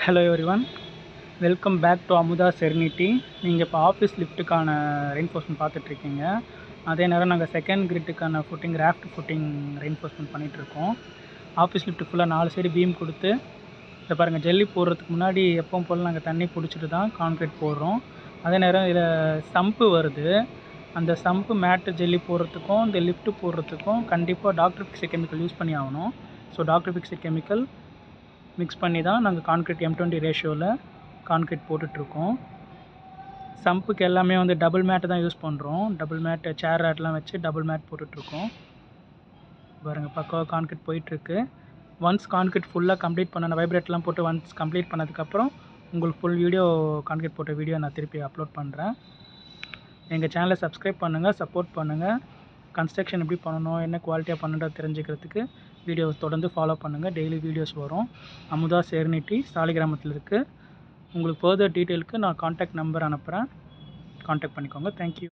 Hello everyone, welcome back to Amutha serenity. நீங்கள் இப்போ office லிஃப்ட்டுக்கான ரெயின்ஃபோர்ஸ்மெண்ட் பார்த்துட்ருக்கீங்க. அதே நேரம் நாங்கள் செகண்ட் கிரிட்டுக்கான ஃபுட்டிங், ராஃப்ட் ஃபுட்டிங் ரெயின்ஃபோர்ஸ்மெண்ட் பண்ணிகிட்ருக்கோம். ஆஃபீஸ் லிஃப்ட்டு ஃபுல்லாக 4 சைடு பீம் கொடுத்து, இதை பாருங்கள், ஜல்லி போடுறதுக்கு முன்னாடி எப்பவும் போல் நாங்கள் தண்ணி பிடிச்சிட்டு தான் கான்க்ரீட் போடுறோம். அதே நேரம் இதில் சம்பு வருது. அந்த சம்பு மேட்டு ஜல்லி போடுறதுக்கும் இந்த லிஃப்ட்டு போடுறதுக்கும் கண்டிப்பாக டாக்டர் ஃபிக்ஸட் கெமிக்கல் யூஸ் பண்ணி ஆகணும். So doctor fixed chemical mix பண்ணி தான் நாங்கள் கான்க்ரீட் M20 ரேஷியோவில் கான்க்ரீட் போட்டுட்ருக்கோம். சம்புக்கு எல்லாமே டபுள் மேட்டு தான் யூஸ் பண்ணுறோம். டபுள் மேட்டு, சேர் ரேட்லாம் வச்சு டபுள் மேட் போட்டுட்ருக்கோம். பாருங்கள், பக்காவாக கான்க்ரீட் போயிட்டுருக்கு. ஒன்ஸ் கான்க்ரீட் ஃபுல்லாக கம்ப்ளீட் பண்ண, வைப்ரேட்லாம் போட்டு ஒன்ஸ் கம்ப்ளீட் பண்ணதுக்கப்புறம் உங்களுக்கு ஃபுல் வீடியோ, கான்க்ரீட் போட்ட வீடியோ நான் திருப்பி அப்லோட் பண்ணுறேன். எங்கள் சேனலை சப்ஸ்கிரைப் பண்ணுங்கள், சப்போர்ட் பண்ணுங்கள். கன்ஸ்ட்ரக்ஷன் எப்படி பண்ணணும், என்ன குவாலிட்டியாக பண்ணணுன்றது தெரிஞ்சுக்கிறதுக்கு வீடியோ தொடர்ந்து ஃபாலோ பண்ணுங்கள். டெய்லி வீடியோஸ் வரும். அமுதா செர்னிட்டி சாலிகிராமத்தில் இருக்குது. உங்களுக்கு ஃபர்தர் டீட்டெயிலுக்கு நான் கான்டாக்ட் நம்பர் அனுப்புகிறேன். கான்டாக்ட் பண்ணிக்கோங்க. தேங்க்யூ.